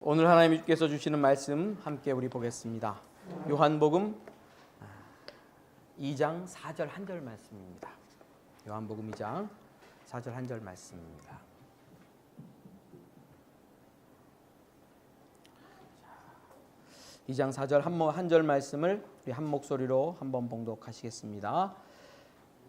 오늘 하나님께서 주시는 말씀 함께 우리 보겠습니다. 요한복음 2장 4절 1절 말씀입니다. 요한복음 2장 4절 1절 말씀입니다. 2장 4절 한 절 말씀을 우리 한 목소리로 한번 봉독하시겠습니다.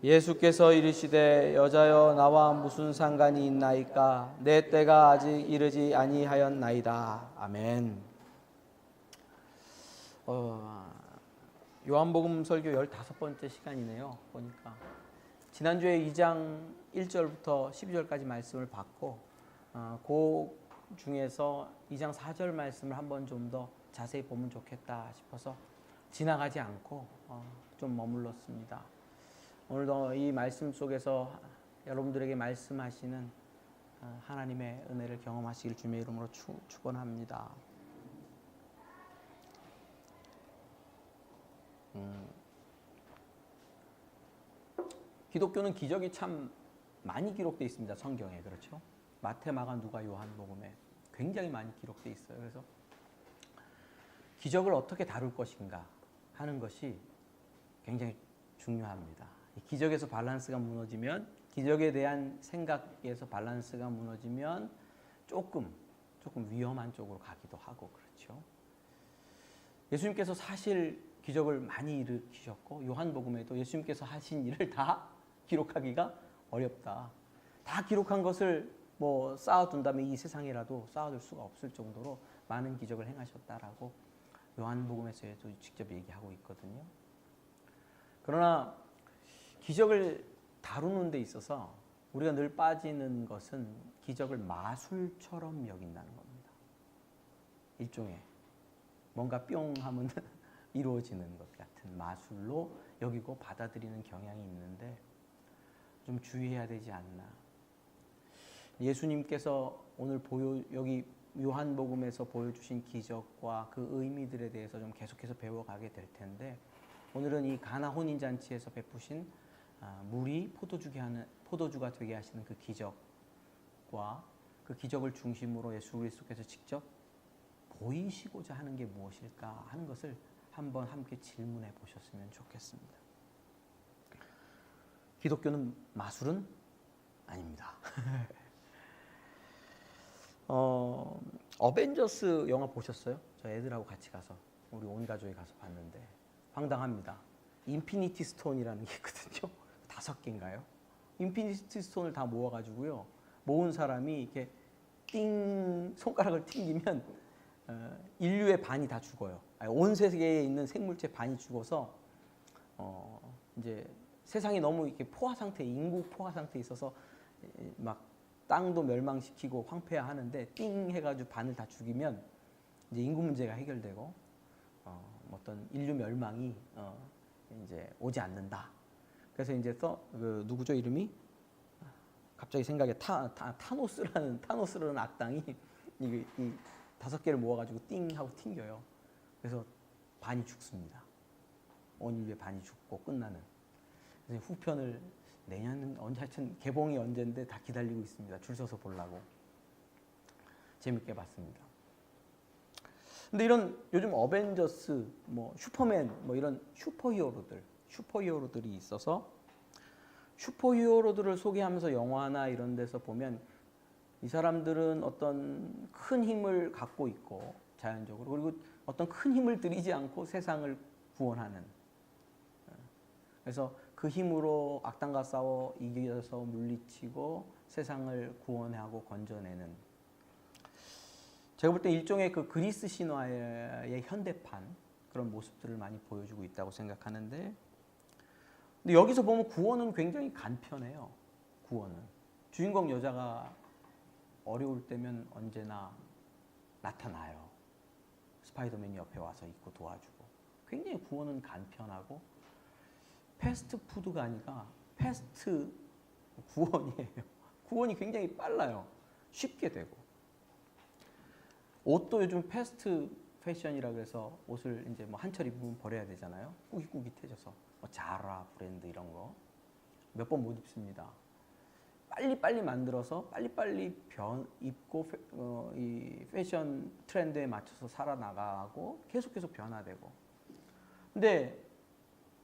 예수께서 이르시되 여자여 나와 무슨 상관이 있나이까 내 때가 아직 이르지 아니하였나이다. 아멘. 요한복음 설교 15번째 시간이네요. 보니까 지난주에 2장 1절부터 12절까지 말씀을 받고 그 중에서 2장 4절 말씀을 한번 좀 더 자세히 보면 좋겠다 싶어서 지나가지 않고 좀 머물렀습니다. 오늘도 이 말씀 속에서 여러분들에게 말씀하시는 하나님의 은혜를 경험하시길 주님의 이름으로 축원합니다. 기독교는 기적이 참 많이 기록되어 있습니다. 성경에. 그렇죠? 마태, 마가, 누가, 요한복음에 굉장히 많이 기록되어 있어요. 그래서 기적을 어떻게 다룰 것인가 하는 것이 굉장히 중요합니다. 기적에서 밸런스가 무너지면, 기적에 대한 생각에서 밸런스가 무너지면 조금 위험한 쪽으로 가기도 하고 그렇죠. 예수님께서 사실 기적을 많이 일으키셨고 요한복음에도 예수님께서 하신 일을 다 기록하기가 어렵다. 다 기록한 것을 쌓아둔다면 이 세상이라도 쌓아둘 수가 없을 정도로 많은 기적을 행하셨다라고 요한복음에서도 직접 얘기하고 있거든요. 그러나 기적을 다루는 데 있어서 우리가 늘 빠지는 것은 기적을 마술처럼 여긴다는 겁니다. 일종의 뭔가 뿅 하면 이루어지는 것 같은 마술로 여기고 받아들이는 경향이 있는데 좀 주의해야 되지 않나. 예수님께서 오늘 여기 요한복음에서 보여주신 기적과 그 의미들에 대해서 좀 계속해서 배워가게 될 텐데, 오늘은 이 가나 혼인잔치에서 베푸신 물이 포도주가 되게 하시는 그 기적과 그 기적을 중심으로 예수 그리스도께서 직접 보이시고자 하는 게 무엇일까 하는 것을 한번 함께 질문해 보셨으면 좋겠습니다. 기독교는 마술은 아닙니다. 어벤져스 영화 보셨어요? 저 애들하고 같이 가서 우리 온 가족이 가서 봤는데 황당합니다. 인피니티 스톤이라는 게 있거든요. 5개인가요? 인피니티 스톤을 다 모아가지고요. 모은 사람이 이렇게 손가락을 튕기면 인류의 반이 다 죽어요. 온 세계에 있는 생물체 반이 죽어서 이제 세상이 너무 이렇게 인구 포화 상태에 있어서 막 땅도 멸망시키고 황폐화하는데 띵 해가지고 반을 다 죽이면 이제 인구 문제가 해결되고 어떤 인류 멸망이 이제 오지 않는다. 그래서 이제 누구죠 이름이? 갑자기 생각에 타노스라는 악당이 이 5개를 모아가지고 띵 하고 튕겨요. 그래서 반이 죽습니다. 온 인류의 반이 죽고 끝나는. 그래서 후편을 내년은 하여튼 개봉이 언제인데 다 기다리고 있습니다. 줄 서서 보려고. 재밌게 봤습니다. 근데 이런 요즘 어벤져스, 슈퍼맨, 이런 슈퍼히어로들이 있어서 슈퍼히어로들을 소개하면서 영화나 이런 데서 보면 이 사람들은 어떤 큰 힘을 갖고 있고 자연적으로, 그리고 어떤 큰 힘을 들이지 않고 세상을 구원하는, 그래서 그 힘으로 악당과 싸워 이겨서 물리치고 세상을 구원하고 건져내는, 제가 볼 때 일종의 그 그리스 신화의 현대판 그런 모습들을 많이 보여주고 있다고 생각하는데, 근데 여기서 보면 구원은 굉장히 간편해요. 구원은 주인공 여자가 어려울 때면 언제나 나타나요. 스파이더맨이 옆에 와서 있고 도와주고. 굉장히 구원은 간편하고 패스트푸드가 아니라 패스트 구원이에요. 구원이 굉장히 빨라요. 쉽게 되고. 옷도 요즘 패스트 패션이라고 해서 옷을 이제 한 철 입으면 버려야 되잖아요. 꾸깃꾸깃해져서. 자라 브랜드 이런 거 몇 번 못 입습니다. 빨리빨리 만들어서 빨리빨리 입고 이 패션 트렌드에 맞춰서 살아나가고 계속 변화되고. 근데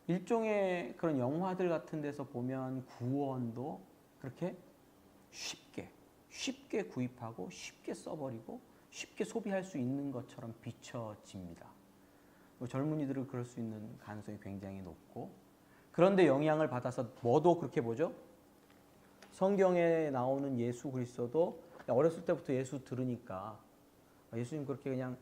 일종의 그런 영화들 같은 데서 보면 구원도 그렇게 쉽게 구입하고 쉽게 써버리고 쉽게 소비할 수 있는 것처럼 비춰집니다. 젊은이들은 그럴 수 있는 가능성이 굉장히 높고, 그런데 영향을 받아서 뭐도 그렇게 보죠. 성경에 나오는 예수 그리스도도 어렸을 때부터 예수 들으니까 예수님 그렇게 그냥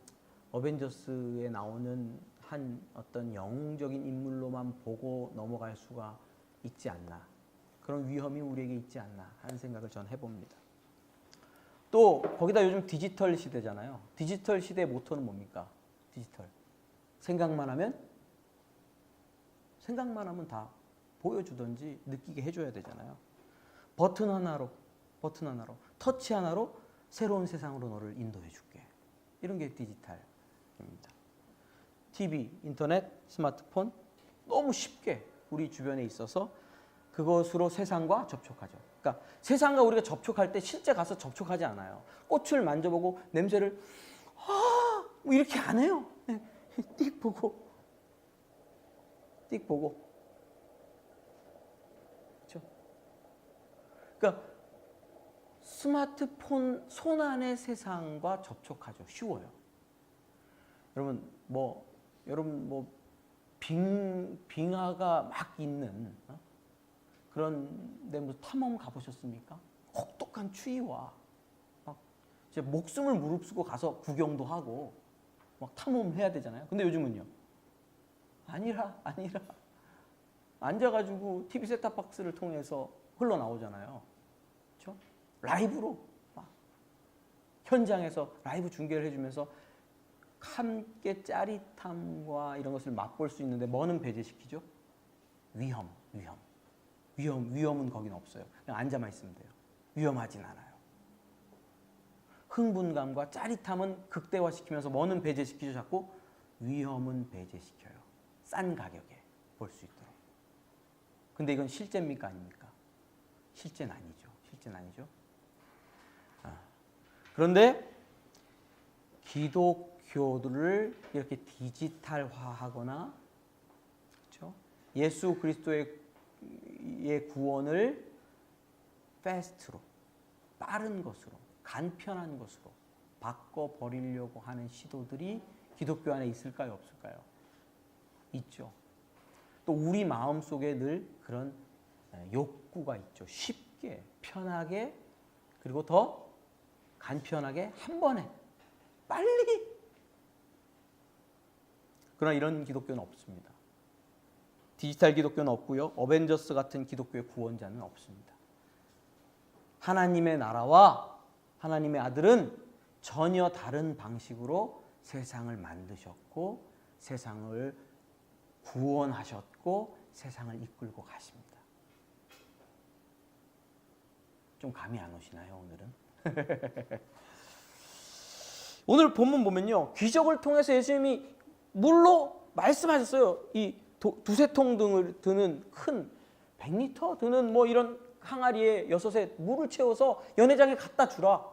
어벤져스에 나오는 한 어떤 영웅적인 인물로만 보고 넘어갈 수가 있지 않나, 그런 위험이 우리에게 있지 않나 하는 생각을 전 해봅니다. 또 거기다 요즘 디지털 시대잖아요. 디지털 시대의 모토는 뭡니까? 디지털. 생각만 하면 다 보여주든지 느끼게 해줘야 되잖아요. 버튼 하나로 터치 하나로 새로운 세상으로 너를 인도해 줄게. 이런 게 디지털입니다. TV, 인터넷, 스마트폰 너무 쉽게 우리 주변에 있어서 그것으로 세상과 접촉하죠. 그러니까 세상과 우리가 접촉할 때 실제 가서 접촉하지 않아요. 꽃을 만져보고 냄새를 뭐 이렇게 안 해요. 띡 보고 그렇죠? 그러니까 스마트폰 손안의 세상과 접촉하죠. 쉬워요. 여러분 빙하가 막 있는 그런 데 무슨 탐험 가보셨습니까? 혹독한 추위와 막 이제 목숨을 무릅쓰고 가서 구경도 하고 막 탐험해야 되잖아요. 근데 요즘은요. 아니라 앉아가지고 TV 셋탑박스를 통해서 흘러나오잖아요. 그렇죠? 라이브로 막 현장에서 라이브 중계를 해주면서 함께 짜릿함과 이런 것을 맛볼 수 있는데 뭐는 배제시키죠? 위험은 거기는 없어요. 그냥 앉아만 있으면 돼요. 위험하진 않아요. 흥분감과 짜릿함은 극대화시키면서 뭐는 배제시키죠? 자꾸 위험은 배제시켜요. 싼 가격에 볼 수 있도록. 근데 이건 실제입니까? 아닙니까? 실제는 아니죠. 그런데 기독교들을 이렇게 디지털화하거나, 그렇죠? 예수 그리스도의 구원을 패스트로, 빠른 것으로, 간편한 것으로 바꿔버리려고 하는 시도들이 기독교 안에 있을까요? 없을까요? 있죠. 또 우리 마음속에 늘 그런 욕구가 있죠. 쉽게, 편하게, 그리고 더 간편하게 한 번에 빨리. 그러나 이런 기독교는 없습니다. 디지털 기독교는 없고요. 어벤져스 같은 기독교의 구원자는 없습니다. 하나님의 나라와 하나님의 아들은 전혀 다른 방식으로 세상을 만드셨고 세상을 구원하셨고 세상을 이끌고 가십니다. 좀 감이 안 오시나요, 오늘은? 오늘 본문 보면요. 기적을 통해서 예수님이 물로 말씀하셨어요. 이 두세 통 등을 드는 큰 100리터 드는 뭐 이런 항아리에 6에 물을 채워서 연회장에 갖다 주라.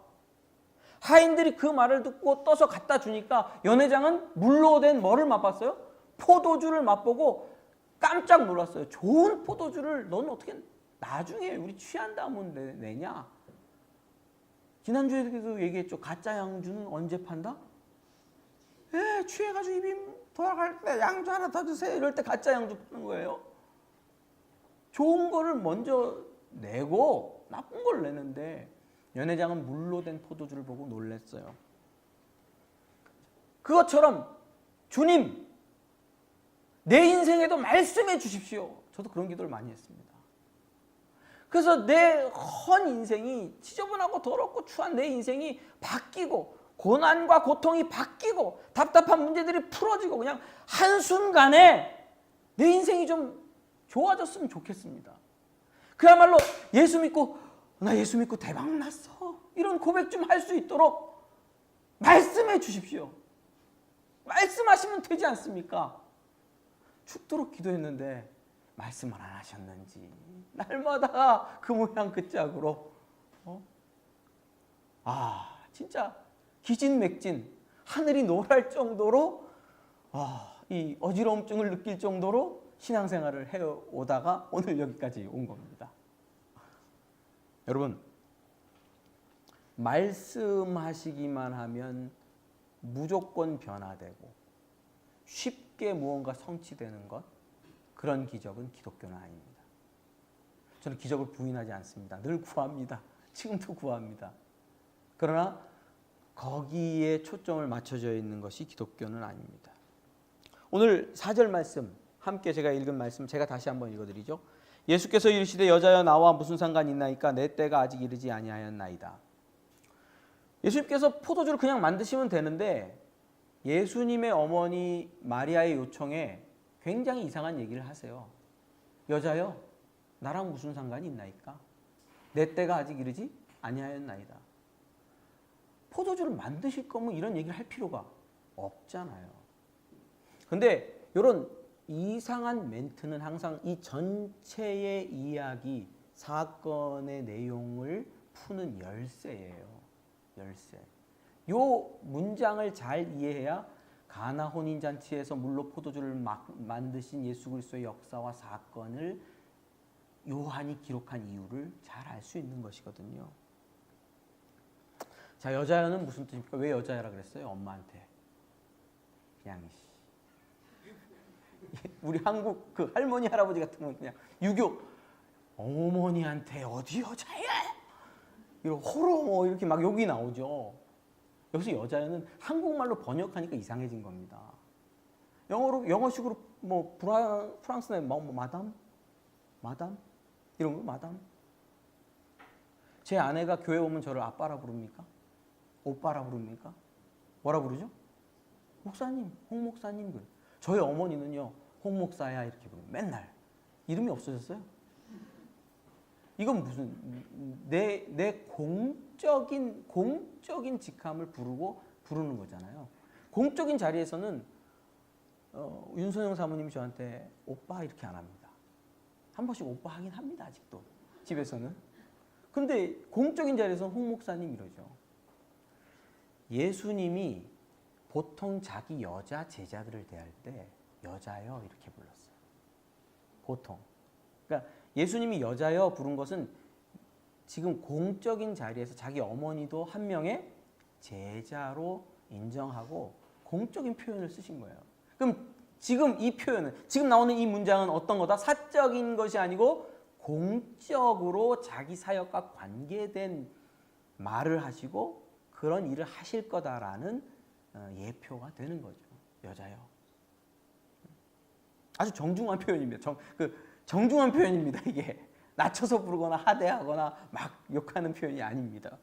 하인들이 그 말을 듣고 떠서 갖다 주니까 연회장은 물로 된 뭐를 맛봤어요? 포도주를 맛보고 깜짝 놀랐어요. 좋은 포도주를 넌 어떻게 나중에 우리 취한 다음은 내냐? 지난주에도 얘기했죠. 가짜 양주는 언제 판다? 취해가지고 입이 돌아갈 때 양주 하나 더 주세요. 이럴 때 가짜 양주 파는 거예요. 좋은 거를 먼저 내고 나쁜 걸 내는데 연회장은 물로 된 포도주를 보고 놀랐어요. 그것처럼 주님, 내 인생에도 말씀해 주십시오. 저도 그런 기도를 많이 했습니다. 그래서 내 헌 인생이 지저분하고 더럽고 추한 내 인생이 바뀌고 고난과 고통이 바뀌고 답답한 문제들이 풀어지고 그냥 한순간에 내 인생이 좀 좋아졌으면 좋겠습니다. 그야말로 나 예수 믿고 대박 났어. 이런 고백 좀 할 수 있도록 말씀해 주십시오. 말씀하시면 되지 않습니까? 죽도록 기도했는데 말씀을 안 하셨는지 날마다 그 모양 그 짝으로 진짜 기진맥진 하늘이 노랄 정도로 이 어지러움증을 느낄 정도로 신앙생활을 해오다가 오늘 여기까지 온 겁니다. 여러분, 말씀하시기만 하면 무조건 변화되고 쉽게 무언가 성취되는 것, 그런 기적은 기독교는 아닙니다. 저는 기적을 부인하지 않습니다. 늘 구합니다. 지금도 구합니다. 그러나 거기에 초점을 맞춰져 있는 것이 기독교는 아닙니다. 오늘 4절 말씀, 함께 제가 읽은 말씀 제가 다시 한번 읽어드리죠. 예수께서 이르시되 여자여 나와 무슨 상관이 있나이까 내 때가 아직 이르지 아니하였나이다. 예수님께서 포도주를 그냥 만드시면 되는데 예수님의 어머니 마리아의 요청에 굉장히 이상한 얘기를 하세요. 여자여 나랑 무슨 상관이 있나이까 내 때가 아직 이르지 아니하였나이다. 포도주를 만드실 거면 이런 얘기를 할 필요가 없잖아요. 근데 이런 이상한 멘트는 항상 이 전체의 이야기, 사건의 내용을 푸는 열쇠예요. 열쇠. 요 문장을 잘 이해해야 가나 혼인잔치에서 물로 포도주를 만드신 예수 그리스도의 역사와 사건을 요한이 기록한 이유를 잘 알 수 있는 것이거든요. 자, 여자야는 무슨 뜻입니까? 왜 여자야라 그랬어요? 엄마한테. 그냥 우리 한국 그 할머니 할아버지 같으면 그냥 유교 어머니한테 어디 여자야? 이런 호러 뭐 이렇게 막 욕이 나오죠. 여기서 여자야는 한국말로 번역하니까 이상해진 겁니다. 영어식으로 뭐 프랑스나 뭐 마담 이런 거 마담. 제 아내가 교회 오면 저를 아빠라 부릅니까? 오빠라 부릅니까? 뭐라 부르죠? 목사님, 홍 목사님 그래. 저희 어머니는요, 홍 목사야 이렇게 부르면 맨날 이름이 없어졌어요. 이건 무슨 내 공적인 직함을 부르는 거잖아요. 공적인 자리에서는 윤선영 사모님이 저한테 오빠 이렇게 안 합니다. 한 번씩 오빠 하긴 합니다. 아직도 집에서는. 근데 공적인 자리에서는 홍 목사님 이러죠. 예수님이 보통 자기 여자 제자들을 대할 때 여자여 이렇게 불렀어요. 보통. 그러니까 예수님이 여자여 부른 것은 지금 공적인 자리에서 자기 어머니도 한 명의 제자로 인정하고 공적인 표현을 쓰신 거예요. 그럼 지금 이 표현은, 지금 나오는 이 문장은 어떤 거다? 사적인 것이 아니고 공적으로 자기 사역과 관계된 말을 하시고 그런 일을 하실 거다라는 예표가 되는 거죠. 여자요. 아주 정중한 표현입니다. 정중한 표현입니다. 이게 낮춰서 부르거나 하대하거나 막 욕하는 표현이 아닙니다.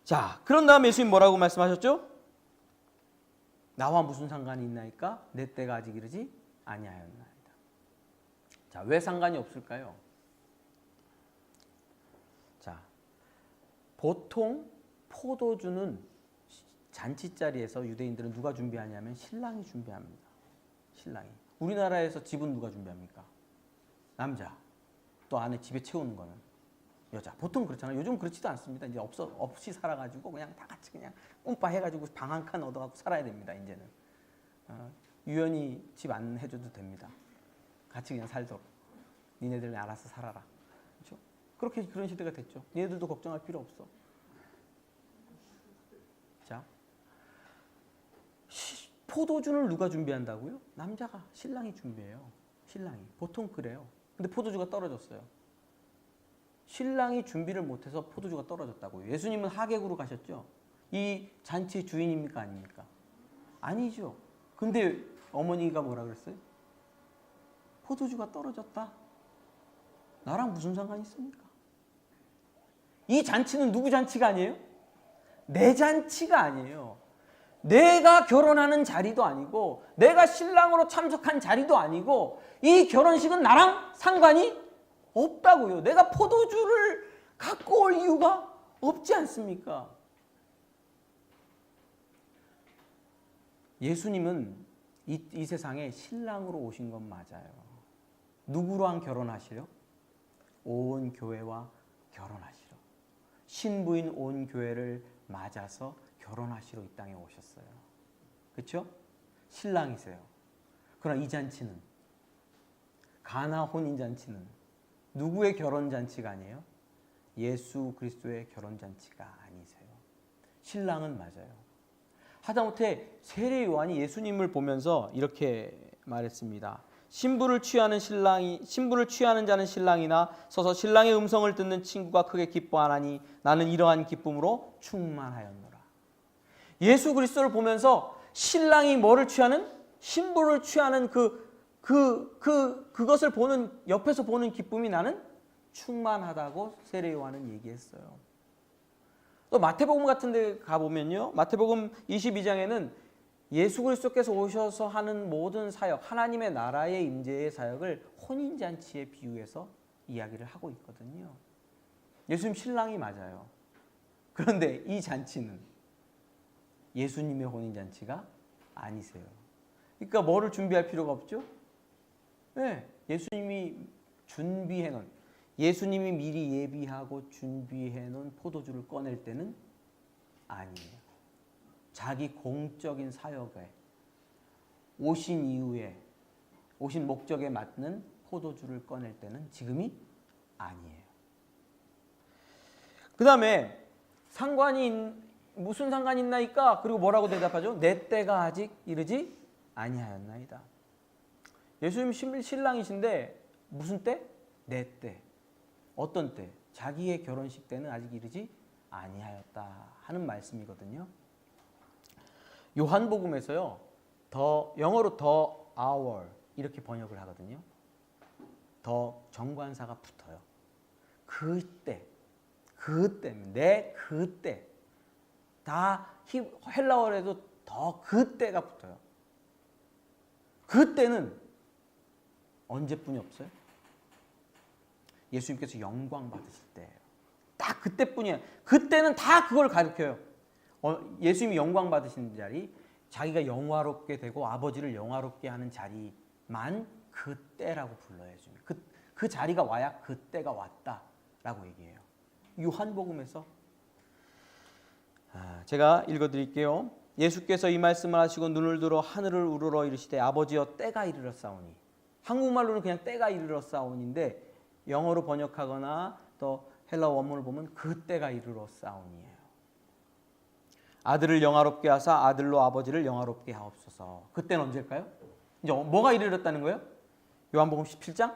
자, 그런 다음에 예수님 뭐라고 말씀하셨죠? 나와 무슨 상관이 있나이까? 내 때가 아직 이르지 아니하였나이다. 자, 왜 상관이 없을까요? 자, 보통 포도주는 잔치 자리에서 유대인들은 누가 준비하냐면 신랑이 준비합니다. 신랑이. 우리나라에서 집은 누가 준비합니까? 남자. 또 안에 집에 채우는 거는 여자. 보통 그렇잖아요. 요즘 그렇지도 않습니다. 이제 없이 살아가지고 그냥 다 같이 그냥 꼼빠 해가지고 방 한 칸 얻어갖고 살아야 됩니다. 이제는. 유연히 집 안 해줘도 됩니다. 같이 그냥 살도록. 니네들 알아서 살아라. 그렇죠? 그런 시대가 됐죠. 니네들도 걱정할 필요 없어. 자, 포도주를 누가 준비한다고요? 남자가, 신랑이 준비해요. 신랑이. 보통 그래요. 근데 포도주가 떨어졌어요. 신랑이 준비를 못해서 포도주가 떨어졌다고요. 예수님은 하객으로 가셨죠? 이 잔치의 주인입니까? 아닙니까? 아니죠. 근데 어머니가 뭐라 그랬어요? 포도주가 떨어졌다. 나랑 무슨 상관이 있습니까? 이 잔치는 누구 잔치가 아니에요? 내 잔치가 아니에요. 내가 결혼하는 자리도 아니고 내가 신랑으로 참석한 자리도 아니고 이 결혼식은 나랑 상관이 없다고요. 내가 포도주를 갖고 올 이유가 없지 않습니까? 예수님은 이 세상에 신랑으로 오신 건 맞아요. 누구랑 결혼하시려? 온 교회와 결혼하시려. 신부인 온 교회를 맞아서 결혼하시러 이 땅에 오셨어요. 그렇죠? 신랑이세요. 그러나 이 잔치는, 가나 혼인잔치는 누구의 결혼잔치가 아니에요? 예수 그리스도의 결혼잔치가 아니세요. 신랑은 맞아요. 하다못해 세례 요한이 예수님을 보면서 이렇게 말했습니다. 신부를 취하는 자는 신랑이나 서서 신랑의 음성을 듣는 친구가 크게 기뻐하나니 나는 이러한 기쁨으로 충만하였노라. 예수 그리스도를 보면서 신랑이 뭐를 취하는? 신부를 취하는 그것을 보는, 옆에서 보는 기쁨이 나는 충만하다고 세례 요한은 얘기했어요. 또 마태복음 같은 데 가보면요, 마태복음 22장에는 예수 그리스도께서 오셔서 하는 모든 사역, 하나님의 나라의 임재의 사역을 혼인잔치에 비유해서 이야기를 하고 있거든요. 예수님 신랑이 맞아요. 그런데 이 잔치는 예수님의 혼인잔치가 아니세요. 그러니까 뭐를 준비할 필요가 없죠? 네, 예수님이 미리 예비하고 준비해 놓은 포도주를 꺼낼 때는 아니에요. 자기 공적인 사역에 오신 이후에, 오신 목적에 맞는 포도주를 꺼낼 때는 지금이 아니에요. 그 다음에 무슨 상관이 있나이까? 그리고 뭐라고 대답하죠? 내 때가 아직 이르지 아니하였나이다. 예수님 신랑이신데 무슨 때? 내 때. 어떤 때? 자기의 결혼식 때는 아직 이르지 아니하였다 하는 말씀이거든요. 요한복음에서요, 영어로 the hour 이렇게 번역을 하거든요. 더 정관사가 붙어요. 그때, 내 그때. 다 헬라어에도 더 그때가 붙어요. 그때는 언제뿐이 없어요? 예수님께서 영광 받으실 때예요. 딱 그때뿐이에요. 그때는 다 그걸 가리켜요. 예수님이 영광 받으시는 자리, 자기가 영화롭게 되고 아버지를 영화롭게 하는 자리만 그때라고 불러요. 그 자리가 와야 그때가 왔다라고 얘기해요. 요한복음에서 제가 읽어드릴게요. 예수께서 이 말씀을 하시고 눈을 들어 하늘을 우러러 이르시되 아버지여 때가 이르렀사오니. 한국말로는 그냥 때가 이르렀사오니인데 영어로 번역하거나 또 헬라 원문을 보면 그때가 이르렀사오니예요. 아들을 영화롭게 하사 아들로 아버지를 영화롭게 하옵소서. 그때는 언제일까요? 이제 뭐가 이르렀다는 거예요? 요한복음 17장?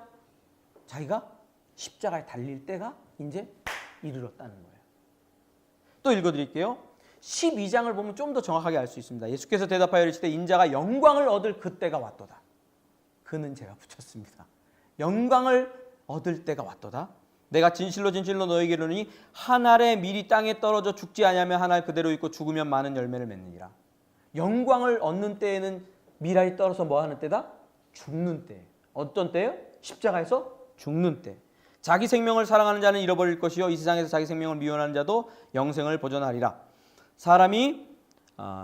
자기가 십자가에 달릴 때가 이제 이르렀다는 거예요. 또 읽어드릴게요. 12장을 보면 좀 더 정확하게 알 수 있습니다. 예수께서 대답하여 이르시되 인자가 영광을 얻을 그때가 왔도다. 그는 제가 붙였습니다. 영광을 얻을 때가 왔도다. 내가 진실로 너에게 이르노니 한 알에 미리 땅에 떨어져 죽지 아니하면 한 알 그대로 있고 죽으면 많은 열매를 맺느니라. 영광을 얻는 때에는 미랄이 떨어서 뭐 하는 때다? 죽는 때. 어떤 때요? 십자가에서 죽는 때. 자기 생명을 사랑하는 자는 잃어버릴 것이요 이 세상에서 자기 생명을 미워하는 자도 영생을 보존하리라. 사람이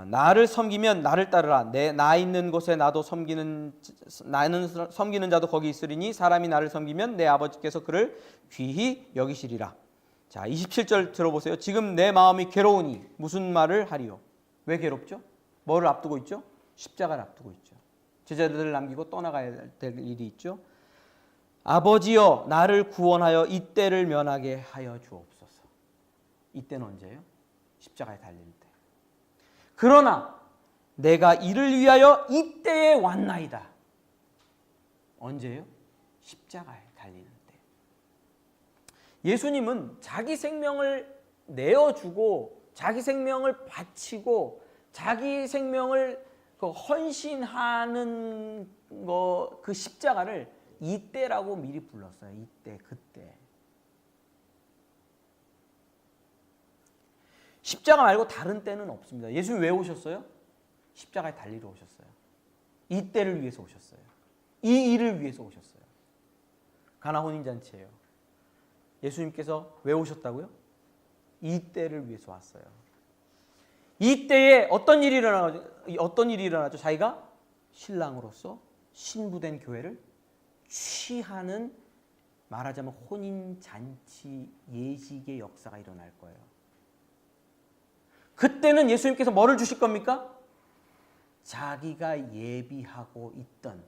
나를 섬기면 나를 따르라. 나 있는 곳에 나는 섬기는 자도 거기 있으리니 사람이 나를 섬기면 내 아버지께서 그를 귀히 여기시리라. 자, 27절 들어보세요. 지금 내 마음이 괴로우니 무슨 말을 하리요? 왜 괴롭죠? 뭐를 앞두고 있죠? 십자가를 앞두고 있죠. 제자들을 남기고 떠나가야 될 일이 있죠. 아버지여 나를 구원하여 이때를 면하게 하여 주옵소서. 이때는 언제예요? 십자가에 달릴 때. 그러나 내가 이를 위하여 이때에 왔나이다. 언제예요? 십자가에 달리는 때. 예수님은 자기 생명을 내어주고 자기 생명을 바치고 자기 생명을 헌신하는 그 십자가를 이때라고 미리 불렀어요. 이때, 그때. 십자가 말고 다른 때는 없습니다. 예수님 왜 오셨어요? 십자가에 달리러 오셨어요. 이 때를 위해서 오셨어요. 이 일을 위해서 오셨어요. 가나 혼인잔치예요. 예수님께서 왜 오셨다고요? 이 때를 위해서 왔어요. 이 때에 어떤 일이 일어나죠? 자기가 신랑으로서 신부된 교회를 취하는, 말하자면 혼인잔치 예식의 역사가 일어날 거예요. 그때는 예수님께서 뭐를 주실 겁니까? 자기가 예비하고 있던,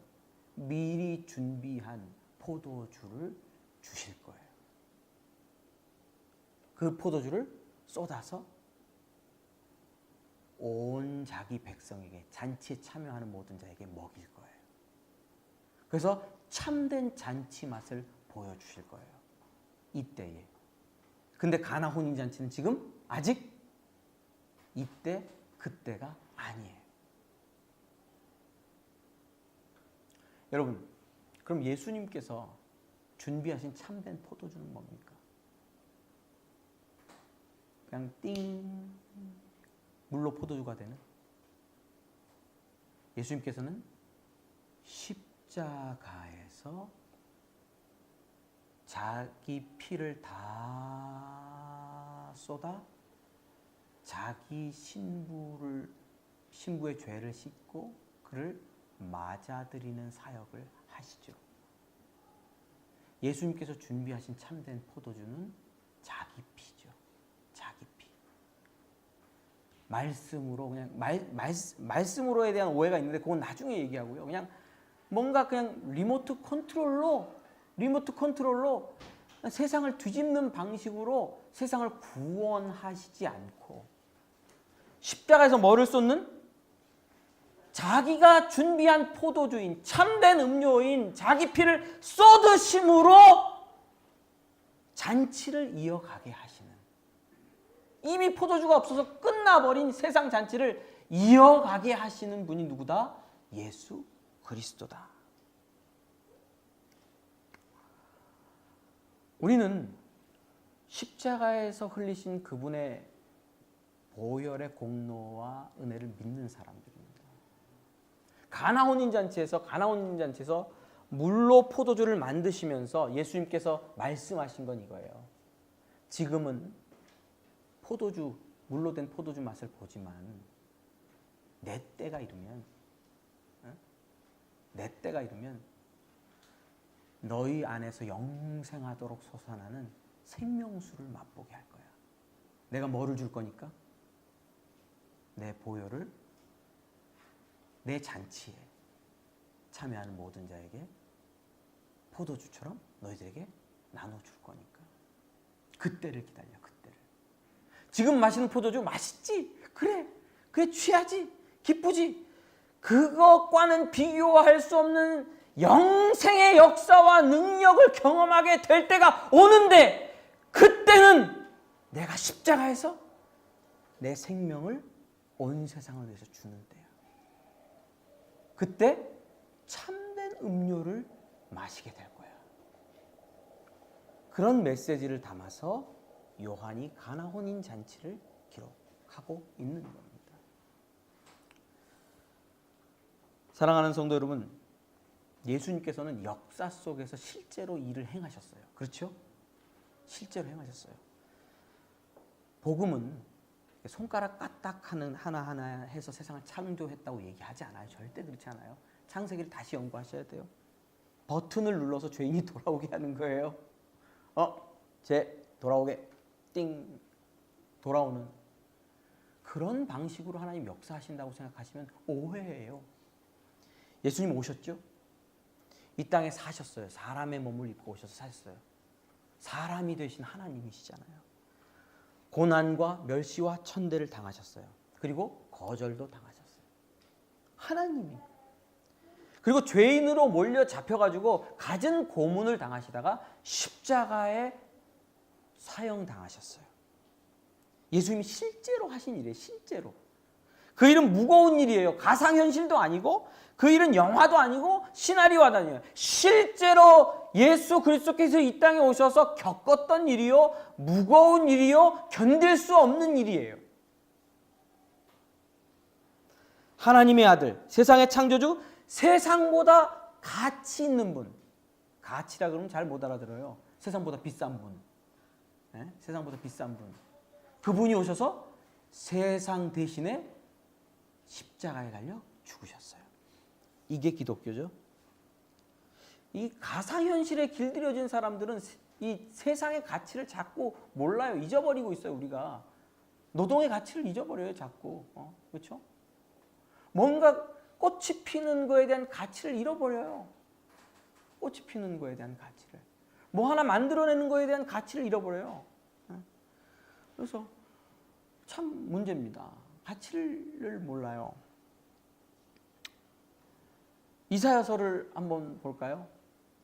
미리 준비한 포도주를 주실 거예요. 그 포도주를 쏟아서 온 자기 백성에게, 잔치에 참여하는 모든 자에게 먹일 거예요. 그래서 참된 잔치 맛을 보여주실 거예요. 이때에. 근데 가나 혼인잔치는 지금 아직 이때 그때가 아니에요. 여러분, 그럼 예수님께서 준비하신 참된 포도주는 뭡니까? 그냥 띵 물로 포도주가 되는, 예수님께서는 십자가에서 자기 피를 다 쏟아 자기 신부의 죄를 씻고 그를 맞아들이는 사역을 하시죠. 예수님께서 준비하신 참된 포도주는 자기 피죠. 자기 피. 말씀으로, 그냥 말씀으로에 대한 오해가 있는데 그건 나중에 얘기하고요. 그냥 뭔가 그냥 리모트 컨트롤로 세상을 뒤집는 방식으로 세상을 구원하시지 않고, 십자가에서 뭐를 쏟는? 자기가 준비한 포도주인, 참된 음료인 자기 피를 쏟으심으로 잔치를 이어가게 하시는, 이미 포도주가 없어서 끝나버린 세상 잔치를 이어가게 하시는 분이 누구다? 예수 그리스도다. 우리는 십자가에서 흘리신 그분의 보혈의 공로와 은혜를 믿는 사람들입니다. 가나 혼인잔치에서 물로 포도주를 만드시면서 예수님께서 말씀하신 건 이거예요. 지금은 포도주, 물로 된 포도주 맛을 보지만 내 때가 이르면 너희 안에서 영생하도록 솟아나는 생명수를 맛보게 할 거야. 내가 뭐를 줄 거니까? 내 보혈을 내 잔치에 참여하는 모든 자에게 포도주처럼 너희들에게 나눠줄 거니까. 그때를 기다려, 그때를. 지금 마시는 포도주 맛있지? 그래 취하지? 기쁘지? 그것과는 비교할 수 없는 영생의 역사와 능력을 경험하게 될 때가 오는데, 그때는 내가 십자가에서 내 생명을 온 세상을 위해서 주는 때야. 그때 참된 음료를 마시게 될 거야. 그런 메시지를 담아서 요한이 가나 혼인 잔치를 기록하고 있는 겁니다. 사랑하는 성도 여러분, 예수님께서는 역사 속에서 실제로 일을 행하셨어요. 그렇죠? 실제로 행하셨어요. 복음은 손가락 까딱하는 하나하나 해서 세상을 창조했다고 얘기하지 않아요. 절대 그렇지 않아요. 창세기를 다시 연구하셔야 돼요. 버튼을 눌러서 죄인이 돌아오게 하는 거예요. 쟤 돌아오게, 띵, 돌아오는 그런 방식으로 하나님 역사하신다고 생각하시면 오해예요. 예수님 오셨죠? 이 땅에 사셨어요. 사람의 몸을 입고 오셔서 사셨어요. 사람이 되신 하나님이시잖아요. 고난과 멸시와 천대를 당하셨어요. 그리고 거절도 당하셨어요. 하나님이. 그리고 죄인으로 몰려 잡혀가지고 갖은 고문을 당하시다가 십자가에 사형당하셨어요. 예수님이 실제로 하신 일이에요. 실제로. 그 일은 무거운 일이에요. 가상현실도 아니고 그 일은 영화도 아니고 시나리오도 아니에요. 실제로 예수 그리스도께서 이 땅에 오셔서 겪었던 일이요, 무거운 일이요, 견딜 수 없는 일이에요. 하나님의 아들, 세상의 창조주, 세상보다 가치 있는 분. 가치라 그러면 잘 못 알아들어요. 세상보다 비싼 분. 네? 세상보다 비싼 분. 그분이 오셔서 세상 대신에 십자가에 달려 죽으셨어요. 이게 기독교죠. 이 가상현실에 길들여진 사람들은 이 세상의 가치를 자꾸 몰라요. 잊어버리고 있어요. 우리가 노동의 가치를 잊어버려요. 자꾸. 그렇죠? 뭔가 꽃이 피는 거에 대한 가치를 잃어버려요. 꽃이 피는 거에 대한 가치를. 뭐 하나 만들어내는 거에 대한 가치를 잃어버려요. 그래서 참 문제입니다. 가치를 몰라요. 이사야서를 한번 볼까요?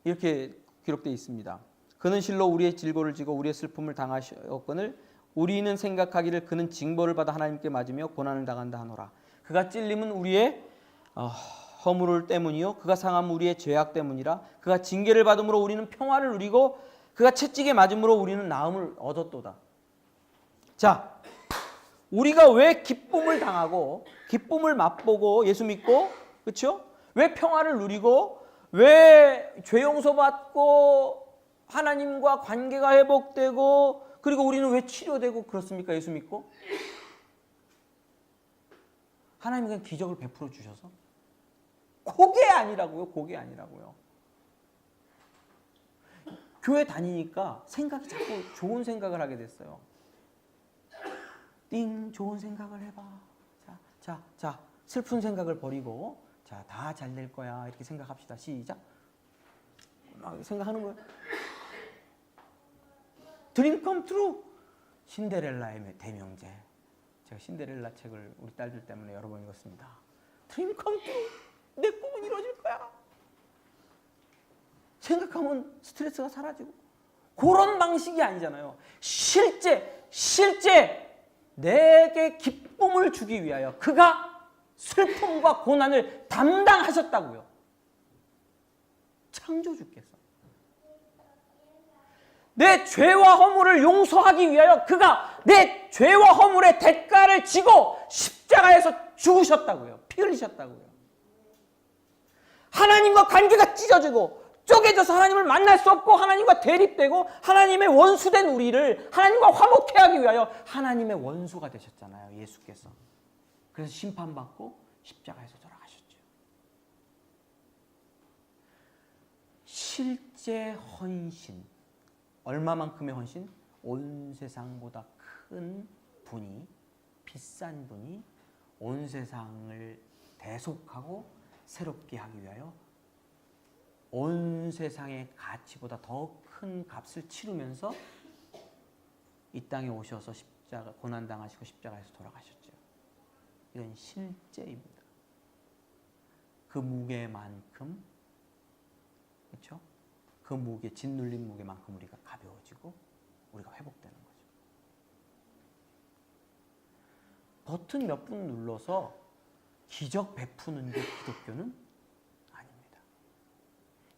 이렇게 기록되어 있습니다. 그는 실로 우리의 질고를 지고 우리의 슬픔을 당하셨거늘 우리는 생각하기를 그는 징벌을 받아 하나님께 맞으며 고난을 당한다 하노라. 그가 찔림은 우리의 허물 때문이요 그가 상함은 우리의 죄악 때문이라. 그가 징계를 받음으로 우리는 평화를 누리고 그가 채찍에 맞음으로 우리는 나음을 얻었도다. 자, 우리가 왜 기쁨을 당하고 기쁨을 맛보고 예수 믿고, 그렇죠? 왜 평화를 누리고 왜 죄 용서받고 하나님과 관계가 회복되고 그리고 우리는 왜 치료되고 그렇습니까? 예수 믿고? 하나님이 그냥 기적을 베풀어 주셔서? 그게 아니라고요. 그게 아니라고요. 교회 다니니까 생각이 자꾸 좋은 생각을 하게 됐어요. 띵, 좋은 생각을 해봐. 자, 슬픈 생각을 버리고 자, 다 잘 될 거야. 이렇게 생각합시다. 시작. 막 생각하는 거예요. 드림 컴 트루. 신데렐라의 대명제. 제가 신데렐라 책을 우리 딸들 때문에 여러 번 읽었습니다. 드림 컴 트루. 내 꿈은 이루어질 거야. 생각하면 스트레스가 사라지고. 그런 방식이 아니잖아요. 실제 내게 기쁨을 주기 위하여 그가 슬픔과 고난을 담당하셨다고요. 창조주께서. 내 죄와 허물을 용서하기 위하여 그가 내 죄와 허물의 대가를 지고 십자가에서 죽으셨다고요. 피 흘리셨다고요. 하나님과 관계가 찢어지고 쪼개져서 하나님을 만날 수 없고 하나님과 대립되고 하나님의 원수된 우리를 하나님과 화목케 하기 위하여 하나님의 원수가 되셨잖아요. 예수께서. 그래서 심판받고 십자가에서 돌아가셨죠. 실제 헌신. 얼마만큼의 헌신? 온 세상보다 큰 분이, 비싼 분이 온 세상을 대속하고 새롭게 하기 위하여 온 세상의 가치보다 더 큰 값을 치르면서 이 땅에 오셔서 십자가 고난 당하시고 십자가에서 돌아가셨죠. 이건 실제입니다. 그 무게만큼, 그렇죠? 그 무게, 짓눌린 무게만큼 우리가 가벼워지고 우리가 회복되는 거죠. 버튼 몇 분 눌러서 기적 베푸는 게 기독교는 아닙니다.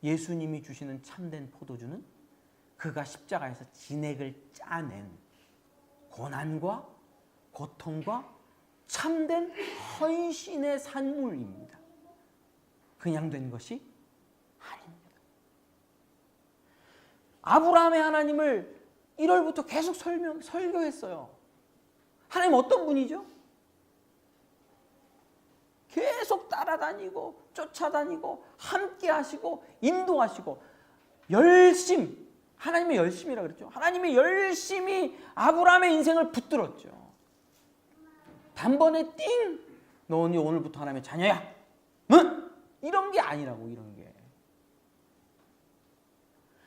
예수님이 주시는 참된 포도주는 그가 십자가에서 진액을 짜낸 고난과 고통과 참된 헌신의 산물입니다. 그냥 된 것이 아닙니다. 아브라함의 하나님을 1월부터 계속 설교했어요. 하나님 어떤 분이죠? 계속 따라다니고 쫓아다니고 함께 하시고 인도하시고 하나님의 열심이라 그랬죠. 하나님의 열심히 아브라함의 인생을 붙들었죠. 단번에 띵! 너는 오늘부터 하나님의 자녀야. 응? 이런 게 아니라고. 이런 게.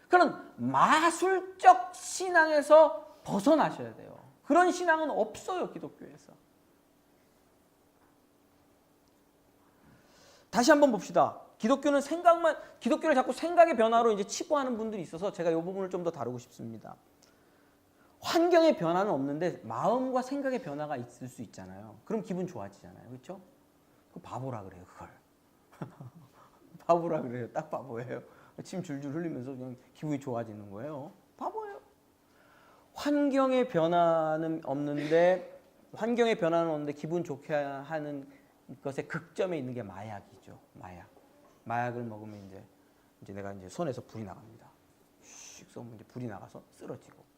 그런 마술적 신앙에서 벗어나셔야 돼요. 그런 신앙은 없어요. 기독교에서. 다시 한번 봅시다. 기독교를 자꾸 생각의 변화로 이제 치부하는 분들이 있어서 제가 이 부분을 좀 더 다루고 싶습니다. 환경의 변화는 없는데 마음과 생각의 변화가 있을 수 있잖아요. 그럼 기분 좋아지잖아요. 그렇죠? 그 바보라 그래요, 그걸. 바보라 그래요. 딱 바보예요. 침 줄줄 흘리면서 그냥 기분이 좋아지는 거예요. 바보예요. 환경의 변화는 없는데 기분 좋게 하는 것의 극점에 있는 게 마약이죠. 마약을 먹으면 이제 내가 손에서 불이 나갑니다. 슉 쏘면 이제 불이 나가서 쓰러지고.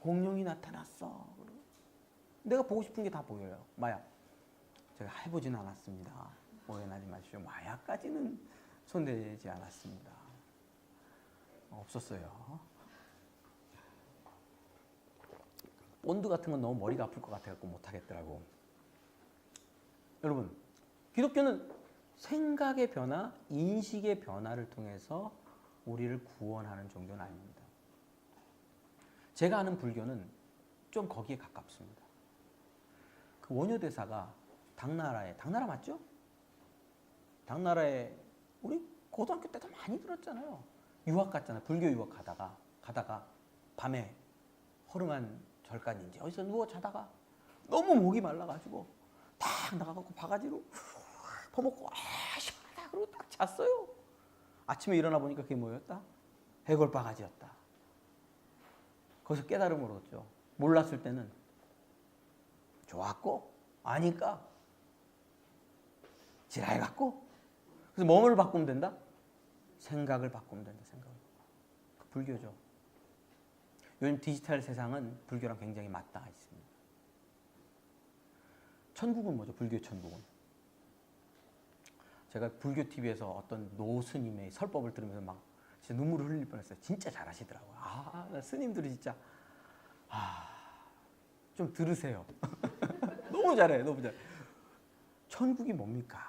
공룡이 나타났어. 내가 보고 싶은 게 다 보여요. 마약. 제가 해보진 않았습니다. 오해하지 마십시오. 마약까지는 손대지 않았습니다. 없었어요. 본드 같은 건 너무 머리가 아플 것 같아서 못하겠더라고. 여러분, 기독교는 생각의 변화, 인식의 변화를 통해서 우리를 구원하는 종교는 아닙니다. 제가 아는 불교는 좀 거기에 가깝습니다. 그 원효대사가 당나라 맞죠? 당나라에 우리 고등학교 때도 많이 들었잖아요. 유학 갔잖아요. 불교 유학 가다가 밤에 허름한 절간인지 어디서 누워 자다가 너무 목이 말라가지고 딱 나가갖고 바가지로 퍼먹고 시원하다 그러고 딱 잤어요. 아침에 일어나 보니까 그게 뭐였다? 해골 바가지였다. 거기서 깨달음을 얻었죠. 몰랐을 때는 좋았고 아니까 지랄해갖고. 그래서 뭐를 바꾸면 된다? 생각을 바꾸면 된다. 생각을. 그 불교죠. 요즘 디지털 세상은 불교랑 굉장히 맞닿아 있습니다. 천국은 뭐죠? 불교 천국은. 제가 불교 TV에서 어떤 노 스님의 설법을 들으면서 막 진짜 눈물을 흘릴 뻔했어요. 진짜 잘하시더라고요. 스님들이 진짜 좀 들으세요. 너무 잘해, 너무 잘해. 천국이 뭡니까?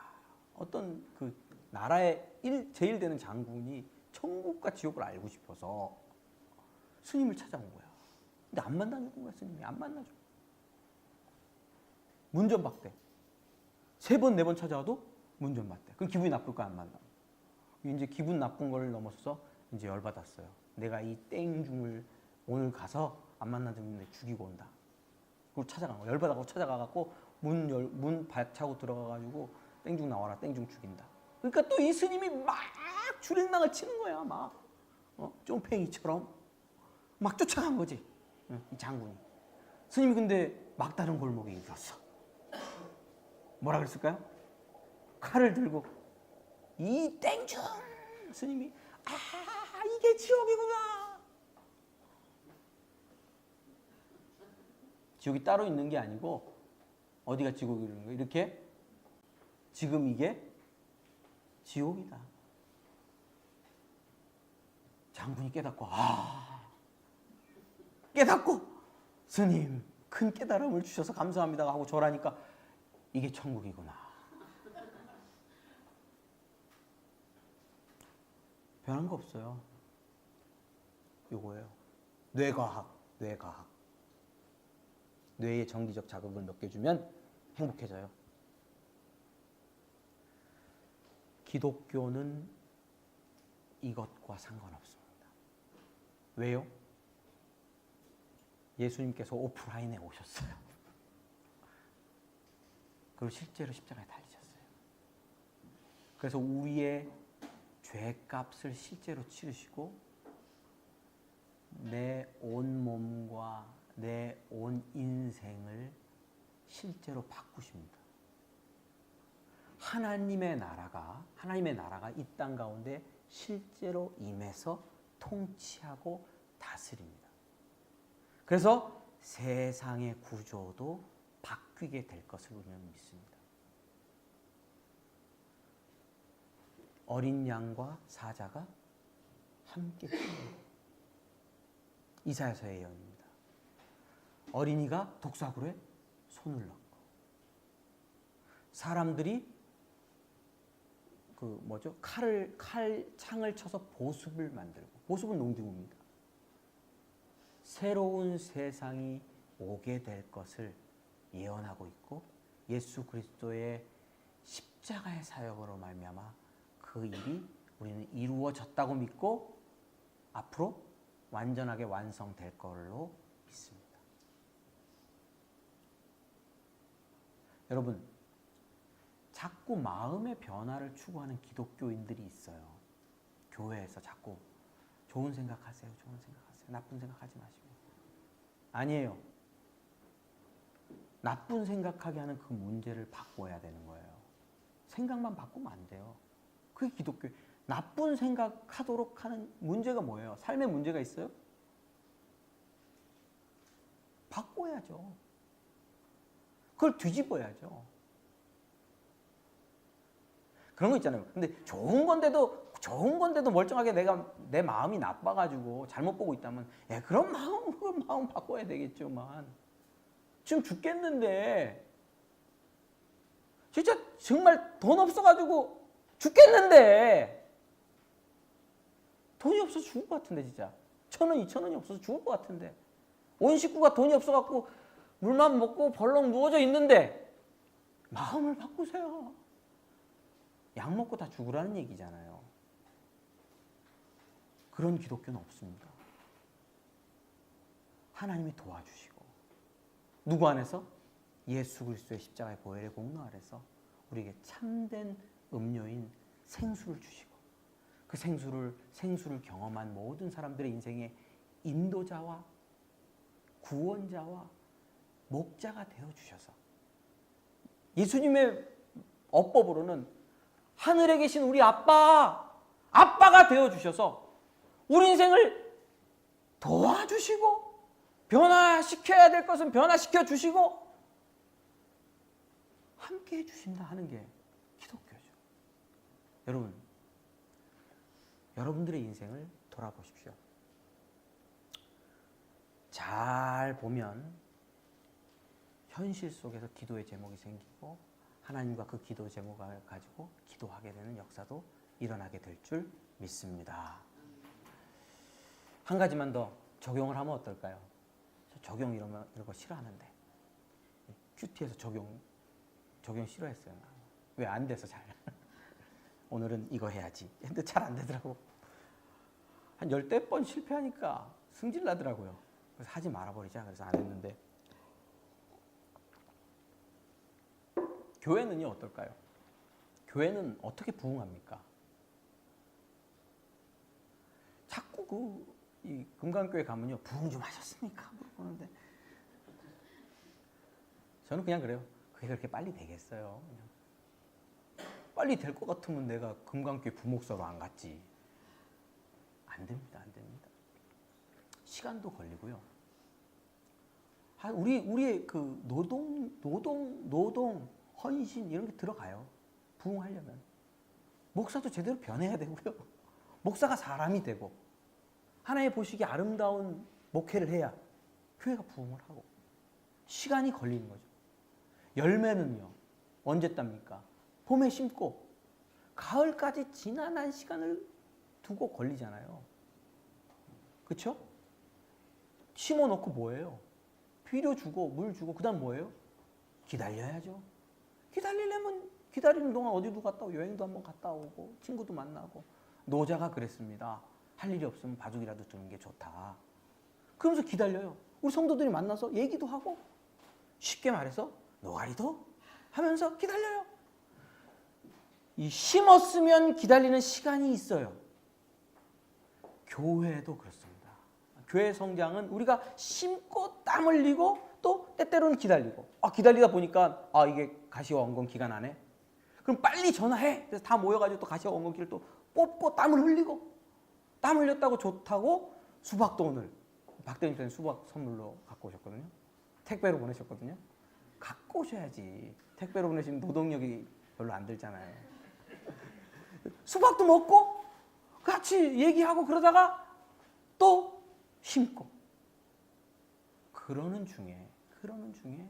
어떤 그 나라의 제일 되는 장군이 천국과 지옥을 알고 싶어서 스님을 찾아온 거야. 근데 안 만나주는 거야, 스님이. 안 만나줘. 문전박대. 3번, 4번 찾아와도 문전박대. 그럼 기분이 나쁠까, 안 만나? 이제 기분 나쁜 걸 넘어서 이제 열받았어요. 내가 이 땡중을 오늘 가서 안 만나주면 죽이고 온다. 그걸 찾아간 거야. 열받아서 찾아가갖고 문 발차고 들어가가지고 땡중 나와라, 땡중 죽인다. 그러니까 또 이 스님이 막 주랭랑을 치는 거야, 막. 쫑팽이처럼. 막 쫓아간 거지, 이 장군이. 스님이 근데 막다른 골목에 이겼어. 뭐라 그랬을까요? 칼을 들고 이 땡중! 스님이 이게 지옥이구나. 지옥이 따로 있는 게 아니고 어디가 지옥이라는 거예요? 이렇게 지금 이게 지옥이다. 장군이 깨닫고 깨닫고 스님 큰 깨달음을 주셔서 감사합니다 하고 절하니까 이게 천국이구나. 변한 거 없어요. 요거예요. 뇌과학. 뇌에 정기적 자극을 몇 개 주면 행복해져요. 기독교는 이것과 상관없습니다. 왜요? 예수님께서 오프라인에 오셨어요. 그리고 실제로 십자가에 달리셨어요. 그래서 우리의 죄값을 실제로 치르시고 내 온 몸과 내 온 인생을 실제로 바꾸십니다. 하나님의 나라가 이 땅 가운데 실제로 임해서 통치하고 다스립니다. 그래서 세상의 구조도 바뀌게 될 것을 우리는 믿습니다. 어린 양과 사자가 함께 큽니다. 이사야서의 예언입니다. 어린이가 독사구에 손을 넣고 사람들이 칼창을 쳐서 보습을 만들고, 보습은 농기구입니다. 새로운 세상이 오게 될 것을 예언하고 있고 예수 그리스도의 십자가의 사역으로 말미암아 그 일이 우리는 이루어졌다고 믿고 앞으로 완전하게 완성될 걸로 믿습니다. 여러분, 자꾸 마음의 변화를 추구하는 기독교인들이 있어요. 교회에서 자꾸 좋은 생각하세요. 나쁜 생각하지 마시고. 아니에요. 나쁜 생각하게 하는 그 문제를 바꿔야 되는 거예요. 생각만 바꾸면 안 돼요. 그게 기독교. 나쁜 생각하도록 하는 문제가 뭐예요? 삶에 문제가 있어요? 바꿔야죠. 그걸 뒤집어야죠. 그런 거 있잖아요. 근데 좋은 건데도 멀쩡하게 내 마음이 나빠가지고 잘못 보고 있다면, 그런 마음 바꿔야 되겠지만, 지금 죽겠는데, 진짜 정말 돈 없어가지고 죽겠는데, 돈이 없어서 죽을 것 같은데, 진짜 1,000원, 2,000원이 없어서 죽을 것 같은데, 온 식구가 돈이 없어갖고 물만 먹고 벌렁 누워져 있는데, 마음을 바꾸세요. 약 먹고 다 죽으라는 얘기잖아요. 그런 기독교는 없습니다. 하나님이 도와주시고, 누구 안에서? 예수 그리스도의 십자가의 보혈의 공로 아래서 우리에게 참된 음료인 생수를 주시고, 그 생수를 경험한 모든 사람들의 인생의 인도자와 구원자와 목자가 되어주셔서, 예수님의 어법으로는 하늘에 계신 우리 아빠가 되어주셔서 우리 인생을 도와주시고, 변화시켜야 될 것은 변화시켜 주시고 함께 해주신다 하는 게 기독교죠. 여러분들의 인생을 돌아보십시오. 잘 보면 현실 속에서 기도의 제목이 생기고, 하나님과 그 기도 제목을 가지고 기도하게 되는 역사도 일어나게 될 줄 믿습니다. 한 가지만 더 적용을 하면 어떨까요? 저 적용 이런 거 싫어하는데, 큐티에서 적용 싫어했어요. 왜 안 돼서 잘. 오늘은 이거 해야지. 근데 잘 안 되더라고. 한 10번 실패하니까 승질 나더라고요. 그래서 하지 말아버리자. 그래서 안 했는데, 교회는요, 어떨까요? 교회는 어떻게 부흥합니까? 자꾸 이 금강교회 가면요, 부흥 좀 하셨습니까? 물어보는데, 저는 그냥 그래요. 그게 그렇게 빨리 되겠어요? 그냥. 빨리 될 것 같으면 내가 금강교회 부목사로 안 갔지. 안 됩니다. 시간도 걸리고요. 우리의 그 노동, 헌신 이런 게 들어가요. 부흥하려면. 목사도 제대로 변해야 되고요. 목사가 사람이 되고, 하나님 보시기에 아름다운 목회를 해야 교회가 부흥을 하고, 시간이 걸리는 거죠. 열매는요, 언제 땁니까? 봄에 심고 가을까지 지난한 시간을 두고 걸리잖아요. 그렇죠? 심어놓고 뭐예요? 비료 주고 물 주고, 그 다음 뭐예요? 기다려야죠. 기다리는 동안 어디도 갔다 오고, 여행도 한번 갔다 오고, 친구도 만나고. 노자가 그랬습니다. 할 일이 없으면 바둑이라도 두는 게 좋다. 그러면서 기다려요. 우리 성도들이 만나서 얘기도 하고, 쉽게 말해서 노가리도 하면서 기다려요. 이 심었으면 기다리는 시간이 있어요. 교회도 그렇습니다. 교회 성장은 우리가 심고 땀 흘리고, 또 때때로는 기다리고, 기다리다 보니까 이게 가시화 원금 기간 안에, 그럼 빨리 전화해. 그래서 다 모여가지고 또 가시화 원금기를 또 뽑고 땀을 흘리고, 땀 흘렸다고 좋다고 수박도 오늘 박대님께서 수박 선물로 갖고 오셨거든요. 택배로 보내셨거든요. 갖고 오셔야지. 택배로 보내시면 노동력이 별로 안 들잖아요. 수박도 먹고 같이 얘기하고 그러다가 또 심고, 그러는 중에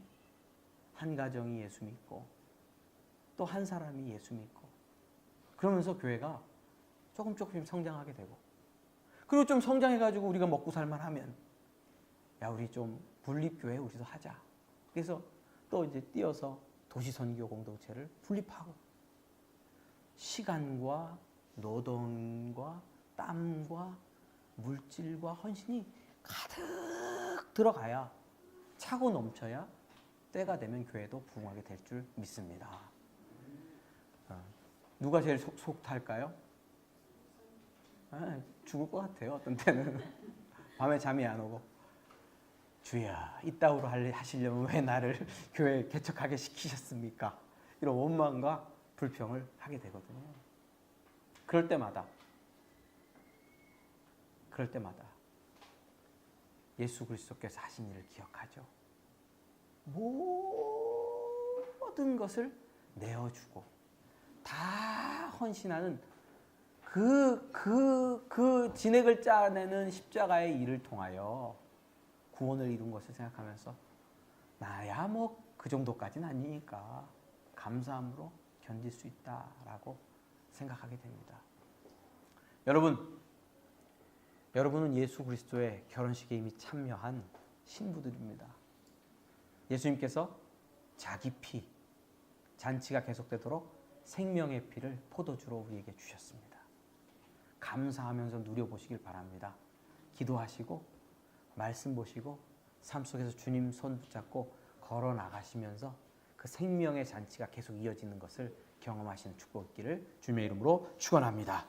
한 가정이 예수 믿고, 또 한 사람이 예수 믿고, 그러면서 교회가 조금씩 성장하게 되고, 그리고 좀 성장해가지고 우리가 먹고 살만하면, 우리 좀 분립교회 우리도 하자. 그래서 또 이제 뛰어서 도시선교 공동체를 분립하고, 시간과 노동과 땀과 물질과 헌신이 가득 들어가야, 차고 넘쳐야 때가 되면 교회도 부흥하게 될 줄 믿습니다. 누가 제일 속 탈까요? 죽을 것 같아요. 어떤 때는 밤에 잠이 안 오고, 주야 이따위로 하시려면 왜 나를 교회 개척하게 시키셨습니까? 이런 원망과 불평을 하게 되거든요. 그럴 때마다 예수 그리스도께서 하신 일을 기억하죠. 모든 것을 내어주고 다 헌신하는 그 진액을 짜내는 십자가의 일을 통하여 구원을 이룬 것을 생각하면서 나야 뭐 그 정도까지는 아니니까 감사함으로 견딜 수 있다라고 생각하게 됩니다. 여러분은 예수 그리스도의 결혼식에 이미 참여한 신부들입니다. 예수님께서 자기 피, 잔치가 계속되도록 생명의 피를 포도주로 우리에게 주셨습니다. 감사하면서 누려보시길 바랍니다. 기도하시고 말씀 보시고 삶 속에서 주님 손 붙잡고 걸어 나가시면서 그 생명의 잔치가 계속 이어지는 것을 경험하시는 축복 있기를 주님의 이름으로 축원합니다.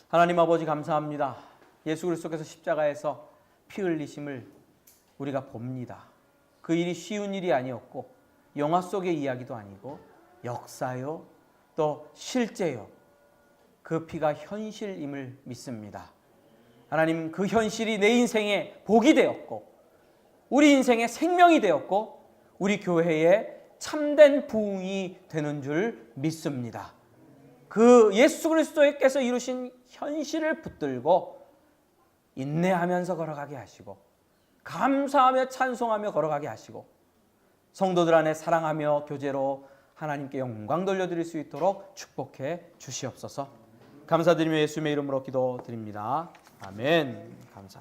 하나님 아버지 감사합니다. 예수 그리스도께서 십자가에서 피 흘리심을 우리가 봅니다. 그 일이 쉬운 일이 아니었고 영화 속의 이야기도 아니고 역사요 또 실제요 그 피가 현실임을 믿습니다. 하나님 그 현실이 내 인생의 복이 되었고 우리 인생의 생명이 되었고 우리 교회의 참된 부흥이 되는 줄 믿습니다. 그 예수 그리스도께서 이루신 현실을 붙들고 인내하면서 걸어가게 하시고 감사하며 찬송하며 걸어가게 하시고 성도들 안에 사랑하며 교제로 하나님께 영광 돌려드릴 수 있도록 축복해 주시옵소서. 감사드리며 예수님의 이름으로 기도드립니다. 아멘. 감사합니다.